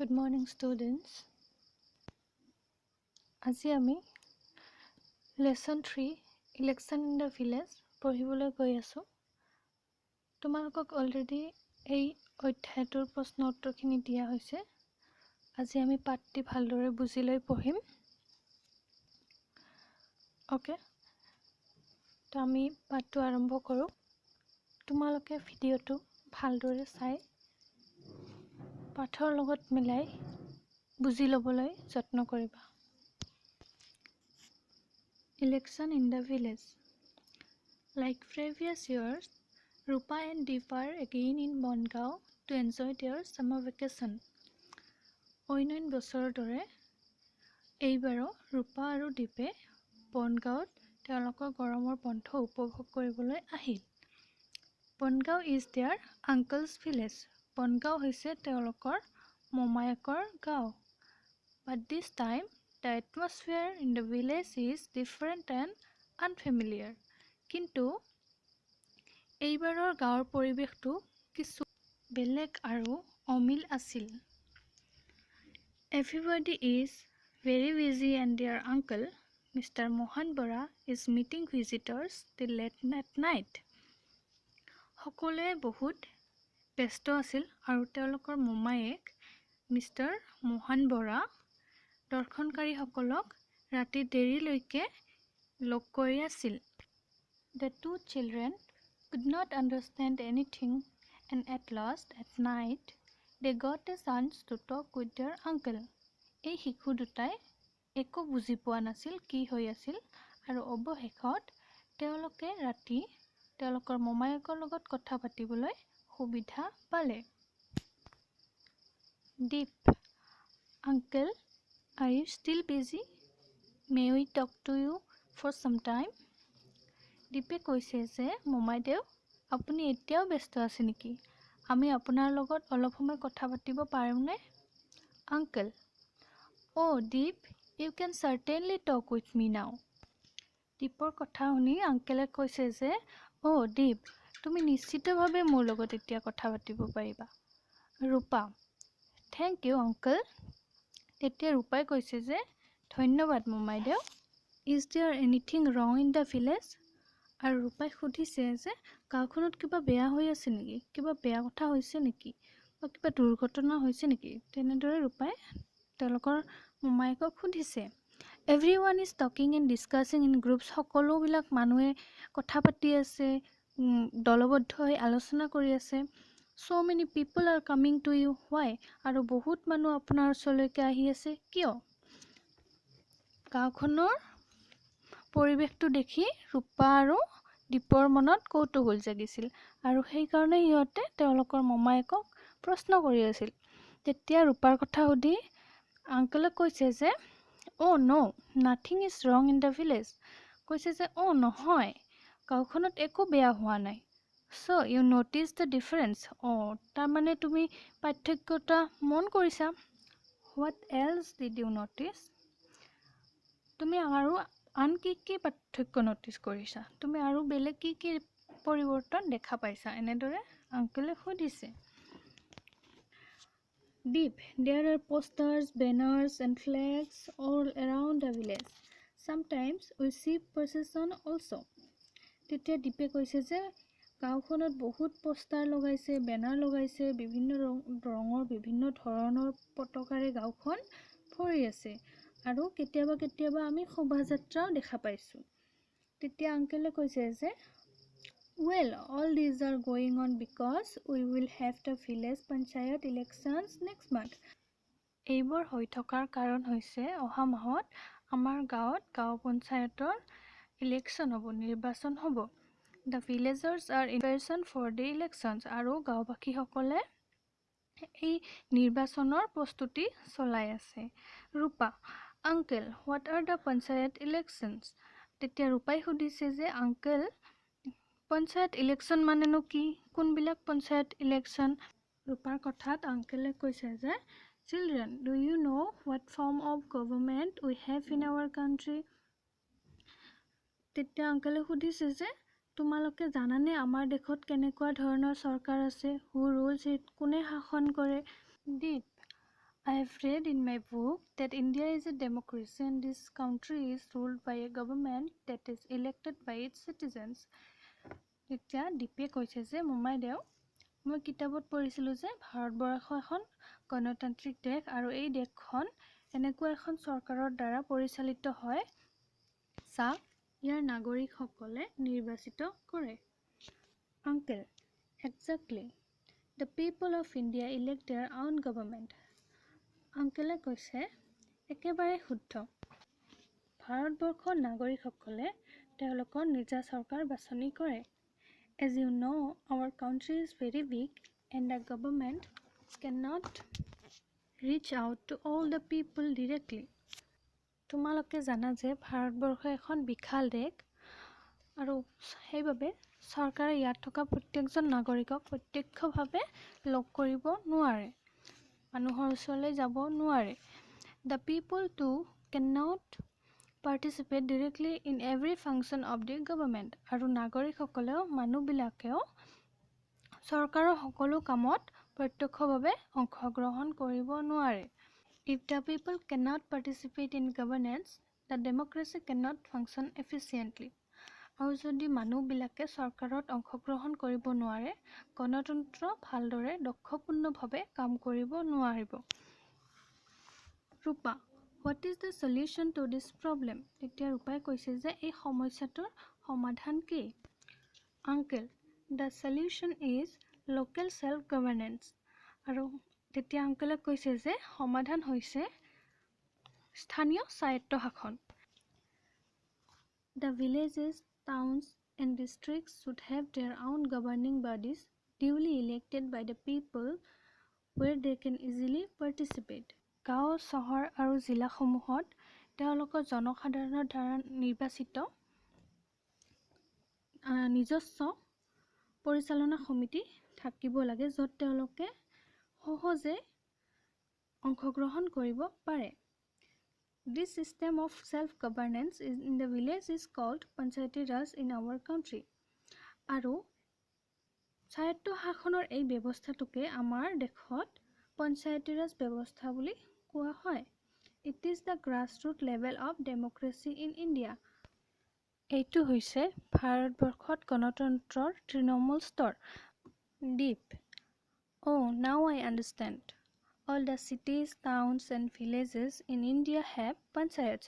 Good morning, students. আজি আমি lesson 3 election in the village পঢ়িবলৈ গৈ আছো। তোমালোকক অলৰেডি এই অধ্যায়টোৰ প্ৰশ্ন উত্তৰখিনি দিয়া হৈছে। আজি আমি পাঠটি ভালদৰে বুজি লৈ পঢ়িম। ওকে, তো আমি পাঠটো আৰম্ভ কৰোঁ। তোমালোকে ভিডিঅ'টো ভালদৰে চাই পাঠৰ লগত মিলাই বুজি ল'বলৈ যত্ন কৰিবা। Election in the village. Like previous years, Rupa and Deep are again in Bongaon to enjoy their summer vacation. অইন বছৰৰ দৰে এইবাৰো ৰূপা আৰু দীপে বনগাঁৱত তেওঁলোকৰ গৰমৰ বন্ধ উপভোগ কৰিবলৈ আহিল। Bongaon is their uncle's village. Bongaon হৈছে তেওঁলোকৰ মোমায়েকৰ গাঁও। But this time, the atmosphere in the village is different and unfamiliar. কিন্তু এইবাৰৰ গাঁৱৰ পৰিৱেশটো কিছু বেলেগ আৰু অমিল আছিল। Everybody is very busy and their uncle, Mr. Mohan Bora, is meeting visitors till late at night. সকলোৱে বহুত ব্যস্ত আছিল আৰু তেওঁলোকৰ মোমায়েক মিষ্টাৰ মোহন বৰা দৰ্শনকাৰীসকলক ৰাতি দেৰিলৈকে লগ কৰি আছিল। The two children could not understand anything and at last at night they got a chance to talk with their uncle. এই শিশু দুটাই একো বুজি পোৱা নাছিল কি হৈ আছিল আৰু অৱশেষত তেওঁলোকে ৰাতি তেওঁলোকৰ মোমায়েকৰ লগত কথা পাতিবলৈ সুবিধা পালে। Deep, Uncle, are you still busy? May we talk to you for some time? দীপে কৈছে যে মোমাইদেউ আপুনি এতিয়াও ব্যস্ত আছে নেকি? আমি আপোনাৰ লগত অলপ সময় কথা পাতিব পাৰোঁনে? Uncle, oh Deep, you can certainly talk with me now. দীপৰ কথা শুনি আংকেলে কৈছে যে দীপ তুমি নিশ্চিতভাৱে মোৰ লগত এতিয়া কথা পাতিব পাৰিবা। ৰূপা, থেংক ইউ আংকল। তেতিয়া ৰূপাই কৈছে যে ধন্যবাদ মোমাইদেউ। ইজ দেয়াৰ এনিথিং ৰং ইন দ্য ভিলেজ? আৰু ৰূপাই সুধিছে যে গাঁওখনত কিবা বেয়া হৈ আছে নেকি, কিবা বেয়া কথা হৈছে নেকি, বা কিবা দুৰ্ঘটনা হৈছে নেকি? তেনেদৰে ৰূপাই তেওঁলোকৰ মোমায়েকক সুধিছে। Everyone is talking and discussing in groups. সকলোবিলাক মানুহে কথা পাতি আছে, দলবদ্ধ হৈ আলোচনা কৰি আছে। So many people are coming to you. Why? আৰু বহুত মানুহ আপোনাৰ ওচৰলৈকে আহি আছে কিয়? গাঁওখনৰ পৰিৱেশটো দেখি ৰূপা আৰু দীপৰ মনত কৌতূহল জাগিছিল আৰু সেইকাৰণে সিহঁতে তেওঁলোকৰ মোমায়েকক প্ৰশ্ন কৰি আছিল। তেতিয়া ৰূপাৰ কথা সুধি আংকলে কৈছে যে no, nothing is wrong in the village. কৈছে যে নহয়, গাঁওখনত একো বেয়া হোৱা নাই। So you notice the difference. তাৰমানে তুমি পাৰ্থক্যটা মন কৰিছা। What else did you notice? তুমি আৰু আন কি পাৰ্থক্য নটিচ কৰিছা? তুমি আৰু বেলেগ কি পৰিৱৰ্তন দেখা পাইছা? এনেদৰে আংকলে সুধিছে। Deep, there are posters, banners and flags all around the village. Sometimes we see procession also. তেতিয়া দীপে কৈছে যে গাঁওখনত বহুত পোষ্টাৰ লগাইছে, বেনাৰ লগাইছে, বিভিন্ন ৰঙৰ বিভিন্ন ধৰণৰ পতাকাৰে গাঁওখন ভৰি আছে আৰু কেতিয়াবা আমি শোভাযাত্ৰাও দেখা পাইছোঁ। তেতিয়া আংকেলে কৈছে যে well, all these are going on because we will have the village panchayat elections next month. এইবোৰ হৈ থকাৰ কাৰণ হৈছে অহা মাহত আমাৰ গাঁৱত গাঁও পঞ্চায়তৰ ইলেকশ্যন হ'ব, নিৰ্বাচন হ'ব। The villagers are in preparation for the elections. আৰু গাঁওবাসীসকলে এই নিৰ্বাচনৰ প্ৰস্তুতি চলাই আছে। ৰূপা, uncle, what are the panchayat elections? তেতিয়া ৰূপাই সুধিছে যে আংকেল পঞ্চায়ত ইলেকশ্যন মানেনো কি? কোনবিলাক পঞ্চায়ত ইলেকশ্যন? ৰূপাৰ কথাত আংকেলে কৈছে যে Children, do you know what form of government we have in our country? তেতিয়া আংকেলে সুধিছে যে তোমালোকে জানানে আমাৰ দেশত কেনেকুৱা ধৰণৰ চৰকাৰ আছে? Who rules it? কোনে শাসন কৰে? Deep, I have read in my book that India is a democracy and this country is ruled by a government that is elected by its citizens. এতিয়া দীপে কৈছে যে মোমাইদেউ মই কিতাপত পঢ়িছিলোঁ যে ভাৰতবৰ্ষ এখন গণতান্ত্ৰিক দেশ আৰু এই দেশখন এনেকুৱা এখন চৰকাৰৰ দ্বাৰা পৰিচালিত হয় যাক ইয়াৰ নাগৰিকসকলে নিৰ্বাচিত কৰে। Uncle, exactly. The people of India elect their own government. Uncle কৈছে একেবাৰে শুদ্ধ। ভাৰতবৰ্ষৰ নাগৰিকসকলে তেওঁলোকৰ নিজা চৰকাৰ বাছনি কৰে। As you know, our country is very big and the government cannot reach out to all the people directly. তোমালোকে জানা যে ভাৰতবৰ্ষ এখন বিশাল দেশ আৰু সেইবাবে চৰকাৰে ইয়াত থকা প্ৰত্যেকজন নাগৰিকক প্ৰত্যক্ষভাৱে লগ কৰিব নোৱাৰে, মানুহৰ ওচৰলৈ যাব নোৱাৰে। The people too cannot participate directly in every function of the government. আৰু নাগৰিকসকলেও মানুহবিলাকেও চৰকাৰৰ সকলো কামত প্ৰত্যক্ষভাৱে অংশগ্ৰহণ কৰিব নোৱাৰে। If the people cannot participate in governance, the democracy cannot function efficiently. আৰু যদি মানুহবিলাকে চৰকাৰত অংশগ্ৰহণ কৰিব নোৱাৰে, গণতন্ত্ৰ ভালদৰে দক্ষপূৰ্ণভাৱে কাম কৰিব নোৱাৰিব। ৰূপা, what is the solution to this problem? তেতিয়া ৰূপাই কৈছে যে এই সমস্যাটোৰ সমাধান কি? Uncle, the solution is local self-governance. আৰু তেতিয়া আংকলে কৈছে যে সমাধান হৈছে স্থানীয় স্বায়ত্তশাসন। The villages, towns and districts should have their own governing bodies duly elected by the people where they can easily participate. গাঁও, চহৰ আৰু জিলাসমূহত তেওঁলোকৰ জনসাধাৰণৰ দ্বাৰা নিৰ্বাচিত নিজস্ব পৰিচালনা সমিতি থাকিব লাগে য'ত তেওঁলোকে সহজে অংশগ্ৰহণ কৰিব পাৰে। This system of self-governance in the village is called Panchayati Raj in our country. আৰু স্বায়ত্তশাসনৰ এই ব্যৱস্থাটোকে আমাৰ দেশত পঞ্চায়তী ৰাজ ব্যৱস্থা বুলি কোৱা হয়। It is the grassroots level of democracy in India. এইটো হৈছে ভাৰতবৰ্ষত গণতন্ত্ৰৰ তৃণমূল স্তৰ। Deep. Oh, now I understand. All the cities, towns and villages in India have panchayats.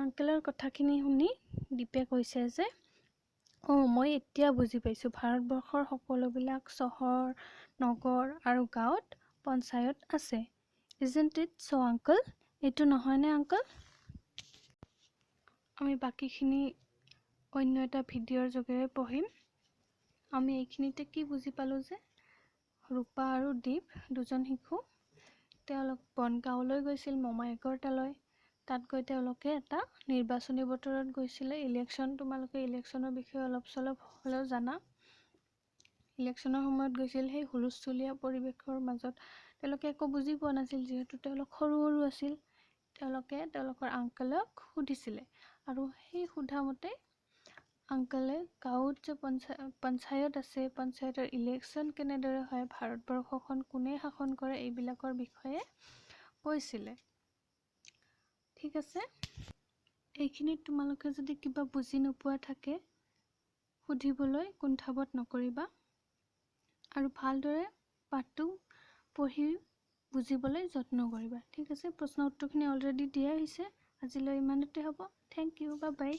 আংকেলৰ কথাখিনি শুনি দীপে কৈছে যে মই এতিয়া বুজি পাইছোঁ ভাৰতবৰ্ষৰ সকলোবিলাক চহৰ, নগৰ আৰু গাঁৱত পঞ্চায়ত আছে। Isn't it so, uncle? এইটো নহয়নে আংকল? আমি বাকীখিনি অন্য এটা ভিডিঅ'ৰ যোগেৰে পঢ়িম। আমি এইখিনিতে কি বুজি পালোঁ যে ৰূপা আৰু দীপ দুজন শিশু তেওঁলোক বনগাঁৱলৈ গৈছিল মোমায়েকৰ তালৈ। তাত গৈ তেওঁলোকে এটা নিৰ্বাচনী বতৰত গৈছিলে ইলেকশ্যন। তোমালোকে ইলেকশ্যনৰ বিষয়ে অলপ চলপ হ'লেও জানা। ইলেকশ্যনৰ সময়ত গৈছিল সেই হুলস্থুলীয়া পৰিৱেশৰ মাজত তেওঁলোকে একো বুজি পোৱা নাছিল যিহেতু তেওঁলোক সৰু সৰু আছিল। তেওঁলোকে তেওঁলোকৰ আংকলক সুধিছিলে আৰু সেই সোধামতে আংকলে গাঁৱত যে পঞ্চায়ত আছে, পঞ্চায়তৰ ইলেকশ্যন কেনেদৰে হয়, ভাৰতবৰ্ষখন কোনে শাসন কৰে এইবিলাকৰ বিষয়ে কৈছিলে। ঠিক আছে, এইখিনিত তোমালোকে যদি কিবা বুজি নোপোৱা থাকে সুধিবলৈ কুণ্ঠাবোধ নকৰিবা আৰু ভালদৰে পাঠটো পঢ়ি বুজিবলৈ যত্ন কৰিবা। ঠিক আছে, প্ৰশ্ন উত্তৰখিনি অলৰেডি দিয়া হৈছে। আজিলৈ ইমানতে হ'ব। Thank you, bye by.